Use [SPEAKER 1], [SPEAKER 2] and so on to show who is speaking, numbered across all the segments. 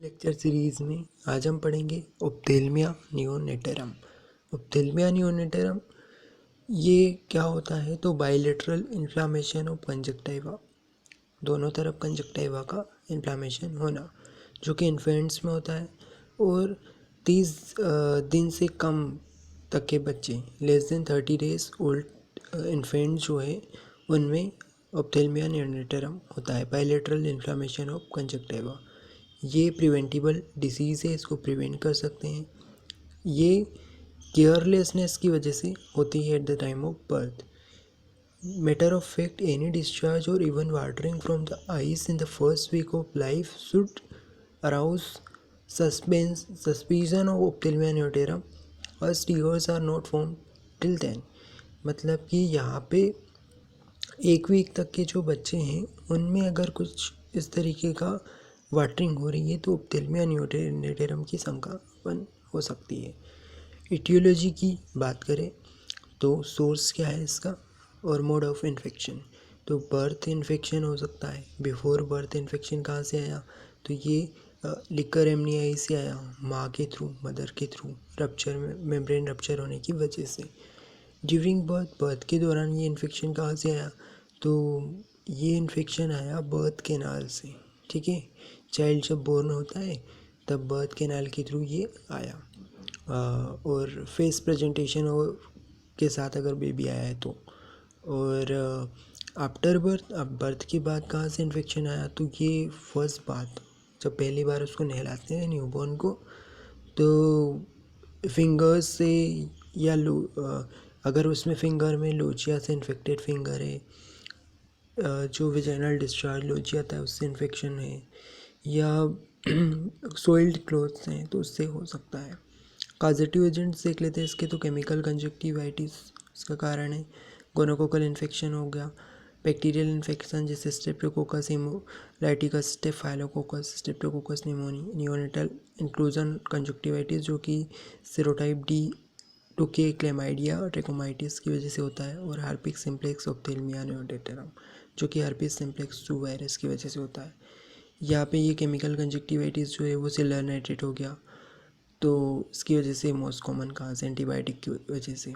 [SPEAKER 1] Lecture series में आज हम पढ़ेंगे ऑप्थेल्मिया नियोनेटरम। ऑप्थेल्मिया नियोनेटरम ये क्या होता है? तो बाइलेटरल इन्फ्लामेशन ऑफ कंजक्टिवा, दोनों तरफ कंजक्टिवा का इन्फ्लामेशन होना जो कि इन्फेंट्स में होता है और 30 दिन से कम तक के बच्चे, less than 30 days old infant जो है उनमें ऑप्थेल्मिया नियोनेटरम होता है। बाइलेटरल इन्फ्लामेशन ऑफ कंजक्टिवा ये प्रिवेंटिबल डिसीज़ है, इसको प्रिवेंट कर सकते हैं। ये केयरलेसनेस की वजह से होती है at the time of birth. Matter of fact, any discharge और even watering from the eyes in the first week of life should arouse suspicion of ophthalmia neonatorum as tears are not formed till then. मतलब कि यहाँ पे एक week तक के जो बच्चे हैं उनमें अगर कुछ इस तरीके का वाटरिंग हो रही है तो ऑप्थेल्मिया नियोनेटरम की संभावना हो सकती है। इटियोलॉजी की बात करें तो सोर्स क्या है इसका और मोड ऑफ इन्फेक्शन, तो बर्थ इन्फेक्शन हो सकता है। बिफोर बर्थ इन्फेक्शन कहाँ से आया? तो ये लिकर एमनियाई से आया, माँ के थ्रू, मदर के थ्रू, रप्चर में मेम्ब्रेन रप्चर होने की वजह से। ड्यूरिंग बर्थ के दौरान ये इन्फेक्शन कहाँ से आया? तो ये इन्फेक्शन आया बर्थ कैनाल से। ठीक है, चाइल्ड जब बोर्न होता है तब बर्थ कैनाल के थ्रू ये आया। और फेस प्रेजेंटेशन के साथ अगर बेबी आया है तो। और आफ्टर बर्थ, अब बर्थ के बाद कहाँ से इन्फेक्शन आया? तो ये फर्स्ट बात, जब पहली बार उसको नहलाते हैं न्यूबॉर्न को तो फिंगर्स से या अगर उसमें फिंगर में लोचिया से इन्फेक्टेड फिंगर है, जो विजाइनल डिस्चार्ज लोचिया था उससे इन्फेक्शन है, या सोइल्ड क्लोथ्स हैं तो उससे हो सकता है। कॉजेटिव एजेंट्स देख लेते हैं इसके, तो केमिकल कंजक्टिवाइटिस इसका कारण है। गोनोकोकल इन्फेक्शन हो गया, बैक्टीरियल इन्फेक्शन जैसे streptococcus haemolyticus, staphylococcus, streptococcus pneumoniae, neonatal inclusion conjunctivitis जो कि serotype D to K chlamydia trachomatis की वजह से होता है, और हार्पिक सिम्प्लेक्स ऑप्थेल्मिया नियोनेटरम जो कि हार्पिक सिम्प्लेक्स 2 वायरस की वजह से होता है। यहाँ पे ये केमिकल कंजक्टिवाइटिस जो है वो सिलर नाइट्रेट हो गया, तो इसकी वजह से मोस्ट कॉमन काज एंटीबायोटिक की वजह से।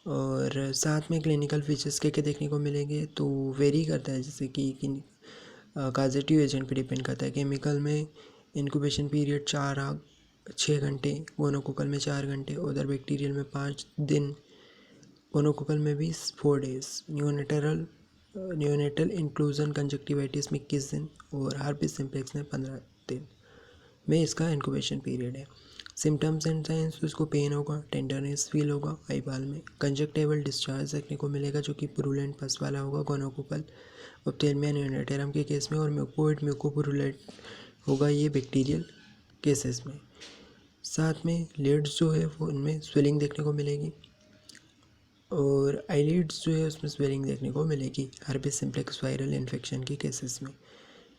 [SPEAKER 1] और साथ में क्लिनिकल फीचर्स क्या क्या देखने को मिलेंगे तो वेरी करता है, जैसे कि कॉजेटिव एजेंट पे डिपेंड करता है। केमिकल में इंक्यूबेशन पीरियड 6 घंटे, गोनोकोकल में 4 घंटे, उधर बैक्टीरियल में 5 दिन, गोनोकोकल में भी 4 डेज, नियोनेटल इंक्लूजन कंजक्टिवाइटिस में 21 दिन और हार्पिस सिम्प्लेक्स में 15 दिन में इसका इंक्यूबेशन पीरियड है। सिम्टम्स एंड साइंस, उसको पेन होगा, टेंडरनेस फील होगा आई बाल में, कंजक्टिवल डिस्चार्ज देखने को मिलेगा जो कि पुरुलेंट पस वाला होगा गोनोकोकल ऑप्थेल्मिया नियोनेटरम के केस में, और म्यूकोइड म्यूकोपुरुलेंट होगा ये बैक्टीरियल केसेस में। साथ में लिड्स जो है वो उनमें स्वेलिंग देखने को मिलेगी, और आईलिड्स जो है उसमें स्वेलिंग देखने को मिलेगी हार्पिस सिम्प्लेक्स वायरल इन्फेक्शन के केसेस में।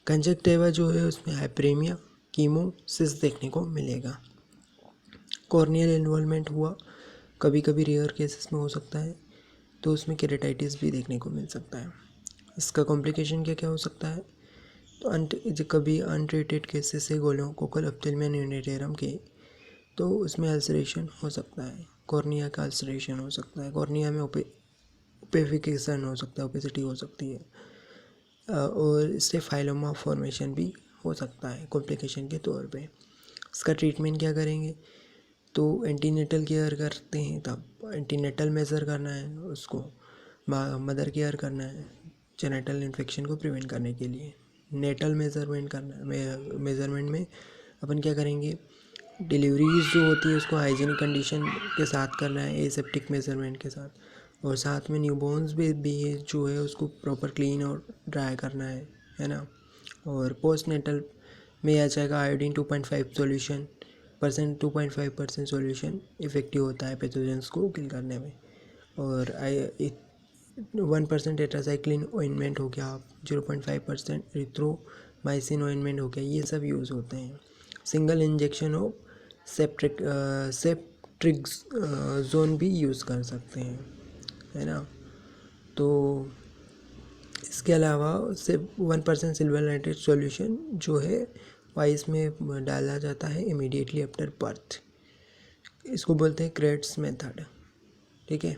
[SPEAKER 1] कंजक्टिवा जो है उसमें हाइपरेमिया कीमोसिस देखने को मिलेगा। कॉर्नियल इन्वॉल्वमेंट हुआ, कभी कभी रेयर केसेस में हो सकता है, तो उसमें केरेटाइटिस भी देखने को मिल सकता है। इसका कॉम्प्लिकेशन क्या क्या हो सकता है? तो कभी अनट्रीटेड केसेस है गोनोकोकल ऑप्थेल्मिया नियोनेटरम के, तो उसमें अल्सरेशन हो सकता है, कॉर्निया का अल्सरेशन हो सकता है, कॉर्निया में ओपेफिकेशन हो सकता है, ओपेसिटी हो सकती है, और इससे फाइलोमा फॉर्मेशन भी हो सकता है कॉम्प्लिकेशन के तौर पे। इसका ट्रीटमेंट क्या करेंगे? तो एंटीनेटल केयर करते हैं, तब एंटीनेटल मेज़र करना है उसको, मदर केयर करना है जेनेटल इन्फेक्शन को प्रिवेंट करने के लिए। नेटल मेज़रमेंट करना है, मेज़रमेंट में अपन क्या करेंगे? डिलीवरीज जो होती है उसको हाइजीनिक कंडीशन के साथ करना है, एसेप्टिक मेज़रमेंट के साथ, और साथ में न्यूबॉर्न्स भी जो है उसको प्रॉपर क्लीन और ड्राई करना है ना। और पोस्ट नेटल में आ जाएगा आयोडीन 2.5 सॉल्यूशन 2.5% सॉल्यूशन इफ़ेक्टिव होता है पैथोजेंस को किल करने में। और 1% टेट्रासाइक्लिन ऑइंटमेंट हो गया, 0.5% एरिथ्रोमाइसिन ऑइंटमेंट हो गया, ये सब यूज़ होते हैं। सिंगल इंजेक्शन ऑफ सेप्ट्रिक्सोन भी यूज़ कर सकते हैं, है ना। तो इसके अलावा सिर्फ 1% सिल्वर नाइट्रेट सॉल्यूशन जो है पाइस में डाला जाता है इमीडिएटली आफ्टर बर्थ। इसको बोलते हैं क्रेट्स मेथड, ठीक है।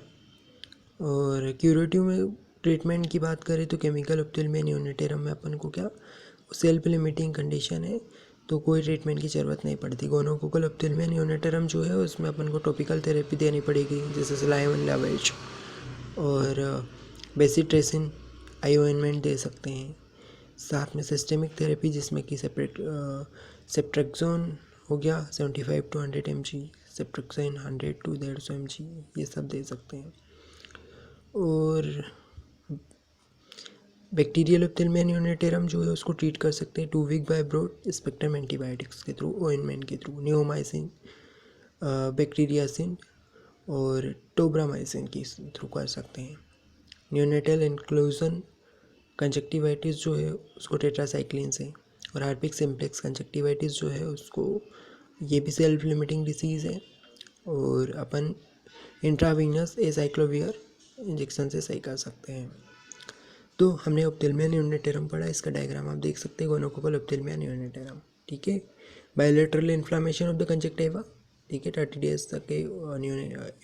[SPEAKER 1] और क्यूरेटिव में ट्रीटमेंट की बात करें तो केमिकल ऑप्थेल्मिया नियोनेटरम में अपन को क्या सेल्फ लिमिटिंग कंडीशन है, तो कोई ट्रीटमेंट की ज़रूरत नहीं पड़ती। गोनोकोकल ऑप्थेल्मिया नियोनेटरम जो है उसमें अपन को टॉपिकल थेरेपी देनी पड़ेगी, जैसे सलाइन लावेज और बेसिट्रेसिन आई ऑइंटमेंट दे सकते हैं। साथ में सिस्टेमिक थेरेपी जिसमें कि सेप्ट्रेक्सोन हो गया 75 to 100 mg, सेप्ट्रेक्सोन 100 to 150 mg, ये सब दे सकते हैं। और बैक्टीरियल ऑप्थेल्मिया नियोनेटरम जो है उसको ट्रीट कर सकते हैं 2 week by broad spectrum antibiotics के थ्रू, ऑइंटमेंट के थ्रू, नियोमाइसिन, बैक्टीरियासिन और टोब्रामाइसिन के थ्रू कर सकते हैं। नियोनेटल इंक्लूजन कंजक्टिवाइटिस जो है उसको टेट्रासाइक्लिन से, और हार्पिक सिम्प्लेक्स कंजक्टिवाइटिस जो है उसको, ये भी सेल्फ लिमिटिंग डिसीज़ है और अपन इंट्रावीनस एसाइक्लोवियर इंजेक्शन से सही कर सकते हैं। तो हमने ऑप्थेल्मिया नियोनेटरम पढ़ा, इसका डायग्राम आप देख सकते हैं, गोनोकोकल ऑप्थेल्मिया नियोनेटरम, ठीक है। Bilateral inflammation of the conjunctiva, ठीक है, 30 डेज तक के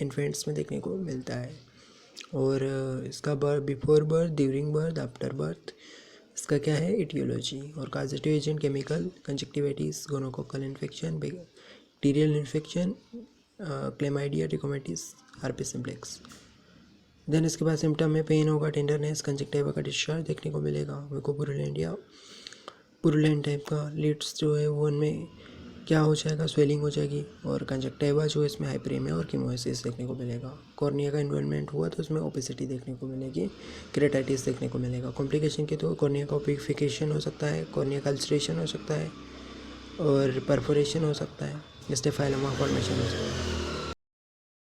[SPEAKER 1] इन्फेंट्स में देखने को मिलता है। और इसका before birth, during birth, after birth, इसका क्या है एटियोलॉजी। और causative agent chemical conjunctivitis, gonococcal infection, bacterial infection, chlamydia, trachomatis, herpes simplex. Then इसके बाद सिम्टम में पेन होगा, टेंडरनेस, कंजक्टिवा का डिस्चार्ज देखने को मिलेगा, म्यूकोपुरुलेंट या पुरुलेंट टाइप का लिड्स जो है वो उनमें क्या हो जाएगा, स्वेलिंग हो जाएगी। और कंजक्टिवा जो है इसमें हाइपरेमिया और कीमोसिस देखने को मिलेगा। कॉर्निया का इन्वॉल्वमेंट हुआ तो उसमें ओपेसिटी देखने को मिलेगी, केरेटाइटिस देखने को मिलेगा। कॉम्प्लिकेशन के तो कॉर्निया का ओपिफिकेशन हो सकता है, कॉर्निया का अल्सरेशन हो सकता है और परफोरेशन हो सकता है, स्टेफाइलोमा फॉर्मेशन हो सकता है।